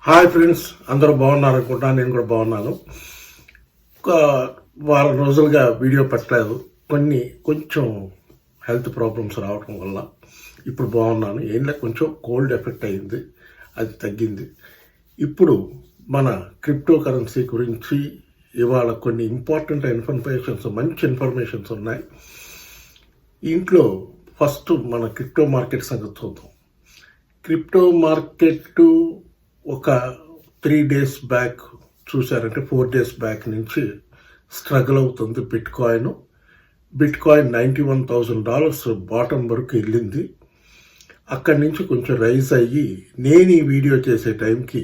Hi friends, అందరూ బాగున్నారు అనుకుంటా. నేను కూడా బాగున్నాను. ఒక వారం రోజులుగా వీడియో పెట్టలేదు. కొంచెం హెల్త్ ప్రాబ్లమ్స్ రావడం వల్ల ఇప్పుడు బాగున్నాను. ఏంటంటే కొంచెం కోల్డ్ ఎఫెక్ట్ అయింది, అది తగ్గింది. ఇప్పుడు మన క్రిప్టో కరెన్సీ గురించి ఇవాళ కొన్ని ఇంపార్టెంట్ మంచి ఇన్ఫర్మేషన్స్ ఉన్నాయి. ఇంట్లో ఫస్ట్ మన క్రిప్టో మార్కెట్ సంగతి చూద్దాం. క్రిప్టో మార్కెట్ ఒక 3 days బ్యాక్ చూసారంటే 4 days బ్యాక్ నుంచి స్ట్రగుల్ అవుతుంది. బిట్ కాయిన్ $91,000 బాటం వరకు వెళ్ళింది. అక్కడి నుంచి కొంచెం రైజ్ అయ్యి నేను ఈ వీడియో చేసే టైంకి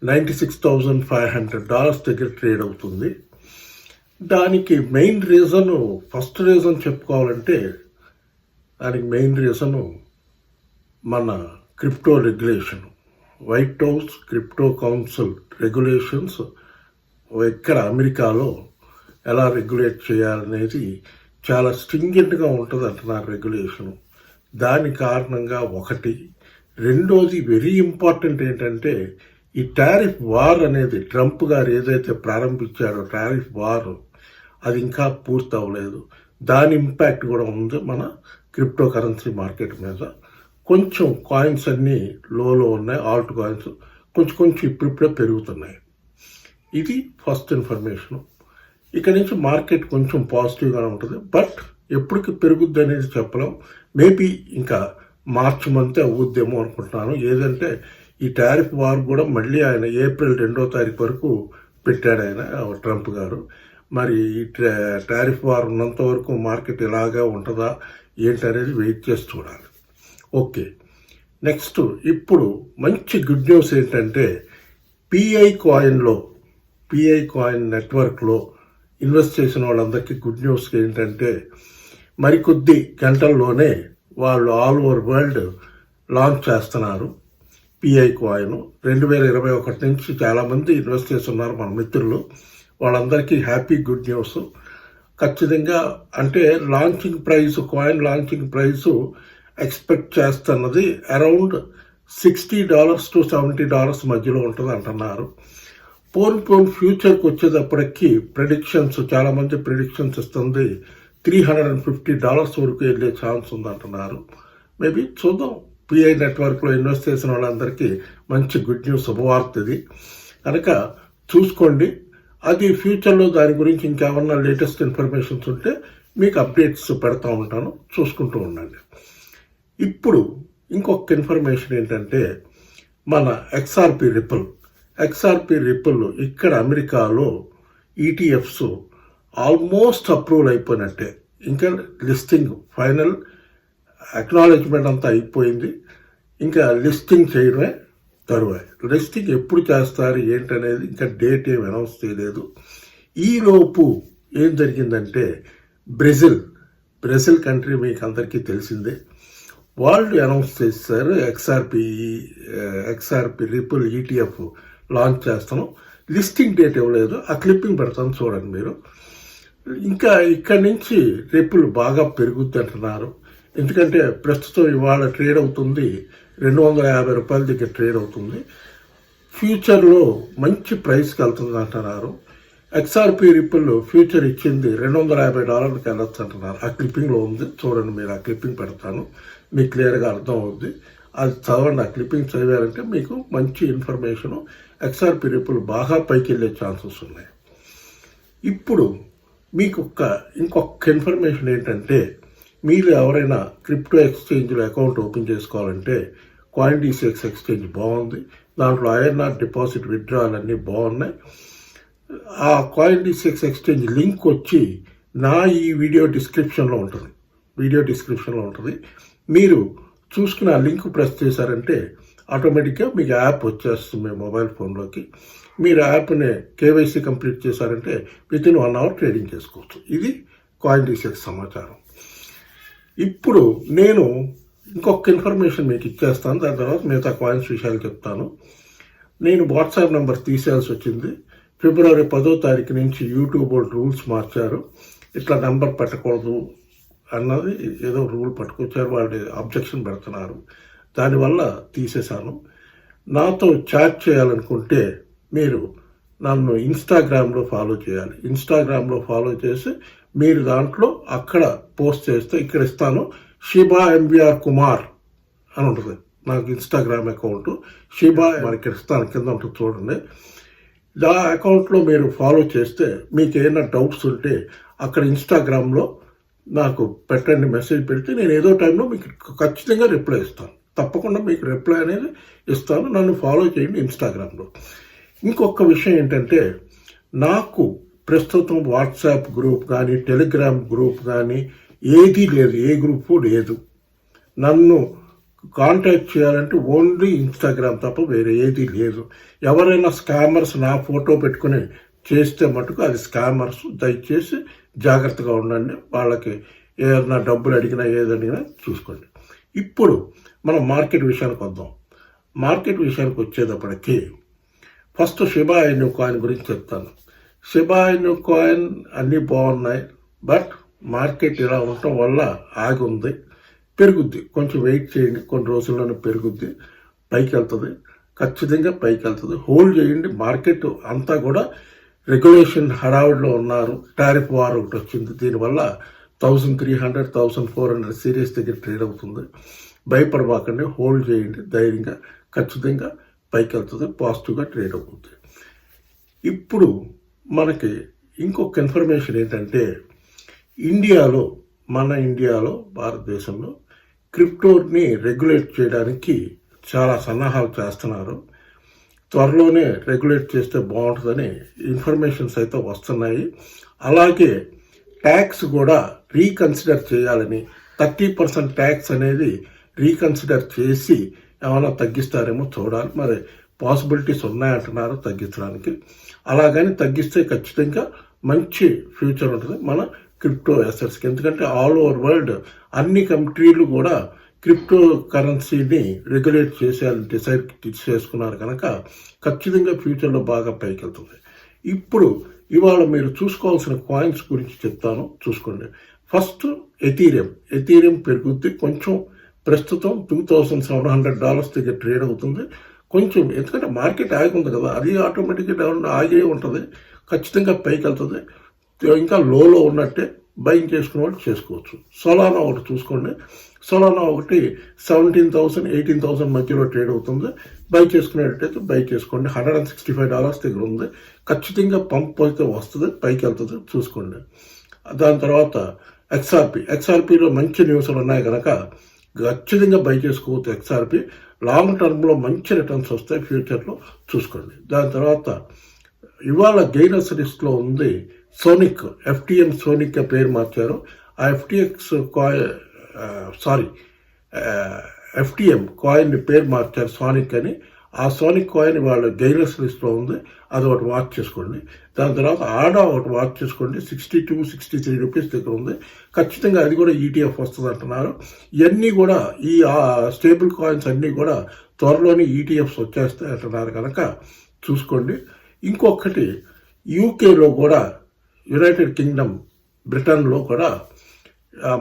$96,500 దగ్గర ట్రేడ్ అవుతుంది. దానికి మెయిన్ రీజను, ఫస్ట్ రీజన్ చెప్పుకోవాలంటే దానికి మెయిన్ రీజను మన crypto regulation. White house crypto council regulations ఇక్కడ అమెరికాలో ఎలా రెగ్యులేట్ చేయాలనేది చాలా స్ట్రింజెంట్గా ఉంటుంది అంటున్నారు రెగ్యులేషను. దాని కారణంగా ఒకటి. రెండోది వెరీ ఇంపార్టెంట్ ఏంటంటే ఈ టారిఫ్ వార్ అనేది ట్రంప్ గారు ఏదైతే ప్రారంభించారో టారిఫ్ వార్, అది ఇంకా పూర్తి అవ్వలేదు. దాని ఇంపాక్ట్ కూడా ఉంది మన క్రిప్టో కరెన్సీ మార్కెట్ మీద. కొంచెం కాయిన్స్ అన్నీ లోలో ఉన్నాయి, ఆల్ట్ కాయిన్స్ కొంచెం ఇప్పుడిప్పుడే పెరుగుతున్నాయి. ఇది ఫస్ట్ ఇన్ఫర్మేషన్. ఇక్కడ నుంచి మార్కెట్ కొంచెం పాజిటివ్గానే ఉంటుంది, బట్ ఎప్పటికి పెరుగుద్ది అనేది చెప్పలేం. మేబీ ఇంకా మార్చ్ మంత్ అవుద్దేమో అనుకుంటున్నాను. ఏదంటే ఈ టారిఫ్ వార్ కూడా మళ్ళీ ఆయన ఏప్రిల్ 2వ తారీఖు వరకు పెట్టాడు ఆయన ట్రంప్ గారు. మరి ఈ టారిఫ్ వార్ ఉన్నంత వరకు మార్కెట్ ఇలాగా ఉంటుందా ఏంటనేది వెయిట్ చేసి చూడాలి. ఓకే, నెక్స్ట్ ఇప్పుడు మంచి గుడ్ న్యూస్ ఏంటంటే పిఐ కాయిన్ నెట్వర్క్లో ఇన్వెస్ట్ చేసిన వాళ్ళందరికీ గుడ్ న్యూస్ ఏంటంటే మరికొద్ది గంటల్లోనే వాళ్ళు ఆల్ ఓవర్ వరల్డ్ లాంచ్ చేస్తున్నారు. పిఐ కాయిన్ 2021 నుంచి చాలామంది ఇన్వెస్ట్ చేస్తున్నారు మన మిత్రులు. వాళ్ళందరికీ హ్యాపీ గుడ్ న్యూస్. ఖచ్చితంగా అంటే కాయిన్ లాంచింగ్ ప్రైసు ఎక్స్పెక్ట్ చేస్తున్నది అరౌండ్ $60 to $70 మధ్యలో ఉంటుంది అంటున్నారు. పోన్ ఫ్యూచర్కి వచ్చేటప్పటికి చాలామంది ప్రెడిక్షన్స్ ఇస్తుంది $350 వరకు వెళ్ళే ఛాన్స్ ఉంది అంటున్నారు. మేబీ చూద్దాం. పిఐ నెట్వర్క్లో ఇన్వెస్ట్ చేసిన వాళ్ళందరికీ మంచి గుడ్ న్యూస్, శుభవార్త ఇది కనుక చూసుకోండి. అది ఫ్యూచర్లో దాని గురించి ఇంకేమన్నా లేటెస్ట్ ఇన్ఫర్మేషన్స్ ఉంటే మీకు అప్డేట్స్ పెడతా ఉంటాను, చూసుకుంటూ ఉండండి. ఇప్పుడు ఇంకొక ఇన్ఫర్మేషన్ ఏంటంటే మన ఎక్స్ఆర్పి రిపుల్ ఇక్కడ అమెరికాలో ఈటీఎఫ్స్ ఆల్మోస్ట్ అప్రూవల్ అయిపోయినట్టే. ఇంకా లిస్టింగ్ ఫైనల్ అక్నాలెడ్జ్మెంట్ అంతా అయిపోయింది. ఇంకా లిస్టింగ్ చేయడమే తరువాయి. లిస్టింగ్ ఎప్పుడు చేస్తారు ఏంటనేది ఇంకా డేట్ ఏమి అనౌన్స్ చేయలేదు. ఈలోపు ఏం జరిగిందంటే బ్రెజిల్ కంట్రీ మీకు అందరికీ తెలిసిందే, వాళ్ళు అనౌన్స్ చేశారు ఎక్స్ఆర్పి రిపుల్ ఈటీఎఫ్ లాంచ్ చేస్తాను. లిస్టింగ్ డేట్ ఇవ్వలేదు, ఆ క్లిప్పింగ్ పెడతాను చూడండి మీరు. ఇంకా ఇక్కడి నుంచి రిపుల్ బాగా పెరుగుద్ది అంటున్నారు. ఎందుకంటే ప్రస్తుతం ఇవాళ ట్రేడ్ అవుతుంది $250 దగ్గర ట్రేడ్ అవుతుంది. ఫ్యూచర్లో మంచి ప్రైస్కి వెళ్తుంది అంటున్నారు. ఎక్స్ఆర్పి రిపుల్ ఫ్యూచర్ ఇచ్చింది $250 వెళ్ళొచ్చు అంటున్నారు. ఆ క్లిప్పింగ్లో ఉంది చూడండి మీరు. ఆ క్లిప్పింగ్ పెడతాను, మీకు క్లియర్గా అర్థం అవుద్ది. అది చదవండి. ఆ క్లిప్పింగ్ చదివారంటే మీకు మంచి ఇన్ఫర్మేషను. ఎక్స్ఆర్పి రిపుల్ బాగా పైకి వెళ్ళే ఛాన్సెస్ ఉన్నాయి. ఇప్పుడు మీకు ఇంకొక ఇన్ఫర్మేషన్ ఏంటంటే మీరు ఎవరైనా క్రిప్టో ఎక్స్చేంజ్లో అకౌంట్ ఓపెన్ చేసుకోవాలంటే CoinDCX ఎక్స్చేంజ్ బాగుంది. దాంట్లో INR డిపాజిట్ విత్డ్రాల్ అన్నీ బాగున్నాయి. ఆ CoinDCX ఎక్స్చేంజ్ లింక్ వచ్చి ఈ వీడియో డిస్క్రిప్షన్లో ఉంటుంది. మీరు చూసుకుని ఆ లింక్ ప్రెస్ చేశారంటే ఆటోమేటిక్గా మీకు యాప్ వచ్చేస్తుంది మీ మొబైల్ ఫోన్లోకి. మీరు యాప్ని కేవైసీ కంప్లీట్ చేశారంటే విత్ ఇన్ 1 hour ట్రేడింగ్ చేసుకోవచ్చు. ఇది CoinDCX సమాచారం. ఇప్పుడు నేను ఇంకొక ఇన్ఫర్మేషన్ మీకు ఇచ్చేస్తాను, దాని తర్వాత మిగతా కాయిన్స్ విషయాలు చెప్తాను. నేను వాట్సాప్ నెంబర్ తీసేయాల్సి వచ్చింది. ఫిబ్రవరి 10వ తారీఖు నుంచి యూట్యూబ్ వాళ్ళు రూల్స్ మార్చారు. ఇట్లా నెంబర్ పెట్టకూడదు అన్నది ఏదో రూల్ పట్టుకొచ్చారు, వాళ్ళు అబ్జెక్షన్ పెడుతున్నారు. దానివల్ల తీసేశాను. నాతో చాట్ చేయాలనుకుంటే మీరు నన్ను ఇన్స్టాగ్రామ్లో ఫాలో చేయాలి. ఇన్స్టాగ్రామ్లో ఫాలో చేసి మీరు దాంట్లో అక్కడ పోస్ట్ చేస్తే ఇక్కడ ఇస్తాను షిబా ఎంవిఆర్ కుమార్ అని ఉంటుంది నాకు ఇన్స్టాగ్రామ్ అకౌంట్. షిబా మనకి ఇస్తాను కింద ఉంటుంది చూడండి. ఆ అకౌంట్లో మీరు ఫాలో చేస్తే మీకు ఏమైనా డౌట్స్ ఉంటే అక్కడ ఇన్స్టాగ్రామ్లో నాకు పెట్టండి, మెసేజ్ పెడితే నేను ఏదో టైంలో మీకు ఖచ్చితంగా రిప్లై ఇస్తాను. తప్పకుండా మీకు రిప్లై అనేది ఇస్తాను. నన్ను ఫాలో చేయండి ఇన్స్టాగ్రామ్లో. ఇంకొక విషయం ఏంటంటే నాకు ప్రస్తుతం వాట్సాప్ గ్రూప్ కానీ టెలిగ్రామ్ గ్రూప్ కానీ ఏదీ లేదు, ఏ గ్రూపు లేదు. నన్ను కాంటాక్ట్ చేయాలంటే ఓన్లీ ఇన్స్టాగ్రామ్ తప్ప వేరే ఏదీ లేదు. ఎవరైనా స్కామర్స్ నా ఫోటో పెట్టుకుని చేస్తే మటుకు అది స్కామర్స్. దయచేసి జాగ్రత్తగా ఉండండి. వాళ్ళకి ఏదైనా డబ్బులు అడిగినా ఏదడిగినా చూసుకోండి. ఇప్పుడు మనం మార్కెట్ విషయానికి వద్దాం. మార్కెట్ విషయానికి వచ్చేటప్పటికి ఫస్ట్ షిబా ఇను కాయిన్ గురించి చెప్తాను. షిబా ఇను కాయిన్ అన్నీ బాగున్నాయి, బట్ మార్కెట్ ఇలా ఉండటం వల్ల ఆగి ఉంది. పెరుగుద్ది, కొంచెం వెయిట్ చేయండి, కొన్ని రోజుల్లోనే పెరుగుద్ది, పైకి వెళ్తుంది, ఖచ్చితంగా పైకి వెళ్తుంది. హోల్డ్ చేయండి. మార్కెట్ అంతా కూడా రెగ్యులేషన్ హడావుడిలో ఉన్నారు. టారిఫ్ వార్ ఒకటి వచ్చింది, దీనివల్ల 1300, 1400 సిరీస్ దగ్గర ట్రేడ్ అవుతుంది. భయపడబాకండి, హోల్డ్ చేయండి ధైర్యంగా, ఖచ్చితంగా పైకి వెళ్తుంది, పాజిటివ్గా ట్రేడ్ అవుతుంది. ఇప్పుడు మనకి ఇంకొక ఇన్ఫర్మేషన్ ఏంటంటే మన ఇండియాలో భారతదేశంలో క్రిప్టోని రెగ్యులేట్ చేయడానికి చాలా సన్నాహాలు చేస్తున్నారు. త్వరలోనే రెగ్యులేట్ చేస్తే బాగుంటుందని ఇన్ఫర్మేషన్స్ అయితే వస్తున్నాయి. అలాగే ట్యాక్స్ కూడా రీకన్సిడర్ చేయాలని, 30% ట్యాక్స్ అనేది రీకన్సిడర్ చేసి ఏమైనా తగ్గిస్తారేమో చూడాలి. మరి పాసిబిలిటీస్ ఉన్నాయంటున్నారు తగ్గించడానికి. అలాగని తగ్గిస్తే ఖచ్చితంగా మంచి ఫ్యూచర్ ఉంటుంది మన క్రిప్టో అసెట్స్కి. ఎందుకంటే ఆల్ ఓవర్ వరల్డ్ అన్ని కంట్రీలు కూడా క్రిప్టో కరెన్సీని రెగ్యులేట్ చేసేయాలని డిసైడ్ చేసుకున్నారు కనుక ఖచ్చితంగా ఫ్యూచర్లో బాగా పైకి వెళ్తుంది. ఇప్పుడు ఇవాళ మీరు చూసుకోవాల్సిన కాయిన్స్ గురించి చెప్తాను, చూసుకోండి. ఫస్ట్ ఎథీరియం పెరుగుద్ది కొంచెం. ప్రస్తుతం $2,700 దగ్గర ట్రేడ్ అవుతుంది. కొంచెం ఎందుకంటే మార్కెట్ ఆగి ఉంది కదా, అది ఆటోమేటిక్గా డౌన్ ఆగే ఉంటుంది, ఖచ్చితంగా పైకి వెళ్తుంది. ఇంకా లోలో ఉన్నట్టే బయింగ్ చేసుకునే వాళ్ళు చేసుకోవచ్చు. సొలానా ఒకటి చూసుకోండి. సొలానా ఒకటి 17,000, 18,000 మధ్యలో ట్రేడ్ అవుతుంది. బై చేసుకునేటట్టయితే బై చేసుకోండి. $165 దగ్గర ఉంది. ఖచ్చితంగా పంప్ అయితే వస్తుంది, పైకి వెళ్తుంది, చూసుకోండి. దాని తర్వాత ఎక్స్ఆర్పిలో మంచి న్యూస్లు ఉన్నాయి కనుక ఖచ్చితంగా బై చేసుకోవచ్చు. ఎక్స్ఆర్పి లాంగ్ టర్మ్లో మంచి రిటర్న్స్ వస్తాయి ఫ్యూచర్లో, చూసుకోండి. దాని తర్వాత ఇవాళ గెయినర్స్ లిస్ట్లో ఉంది సోనిక్, FTM సోనిక్ పేరు మార్చారు. ఆ FTM కాయిన్ పేరు మార్చారు సోనిక్ అని. ఆ సోనిక్ కాయిన్ వాళ్ళ గెయినర్స్ లిస్ట్లో ఉంది, అది ఒకటి వాచ్ చేసుకోండి. దాని తర్వాత ఆడా ఒకటి వాచ్ చేసుకోండి. 62-63 రూపీస్ దగ్గర ఉంది. ఖచ్చితంగా అది కూడా ETF వస్తుంది అంటున్నారు. ఇవన్నీ కూడా ఈ స్టేబుల్ కాయిన్స్ అన్నీ కూడా త్వరలోనే ETFs వచ్చేస్తాయి అంటున్నారు కనుక చూసుకోండి. ఇంకొకటి యూకేలో కూడా, యునైటెడ్ కింగ్డమ్, బ్రిటన్లో కూడా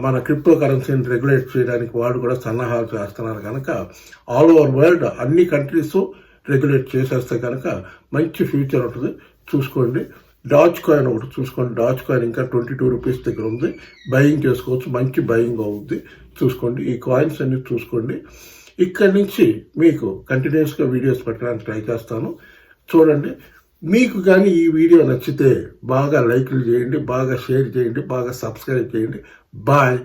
మన క్రిప్టో కరెన్సీని రెగ్యులేట్ చేయడానికి వాళ్ళు కూడా సన్నాహాలు చేస్తున్నారు కనుక ఆల్ ఓవర్ వరల్డ్ అన్ని కంట్రీస్ రెగ్యులేట్ చేసేస్తే కనుక మంచి ఫ్యూచర్ ఉంటుంది, చూసుకోండి. డాజ్ కాయిన్ ఒకటి చూసుకోండి. డాజ్ కాయిన్ ఇంకా 22 రూపీస్ దగ్గర ఉంది, బయింగ్ చేసుకోవచ్చు, మంచి బయింగ్ అవుద్ది, చూసుకోండి. ఈ కాయిన్స్ అన్ని చూసుకోండి. ఇక్కడి నుంచి మీకు కంటిన్యూస్గా వీడియోస్ పెట్టడానికి ట్రై చేస్తాను, చూడండి. మీకు కానీ ఈ వీడియో నచ్చితే బాగా లైక్లు చేయండి, బాగా షేర్ చేయండి, బాగా సబ్స్క్రైబ్ చేయండి. బాయ్.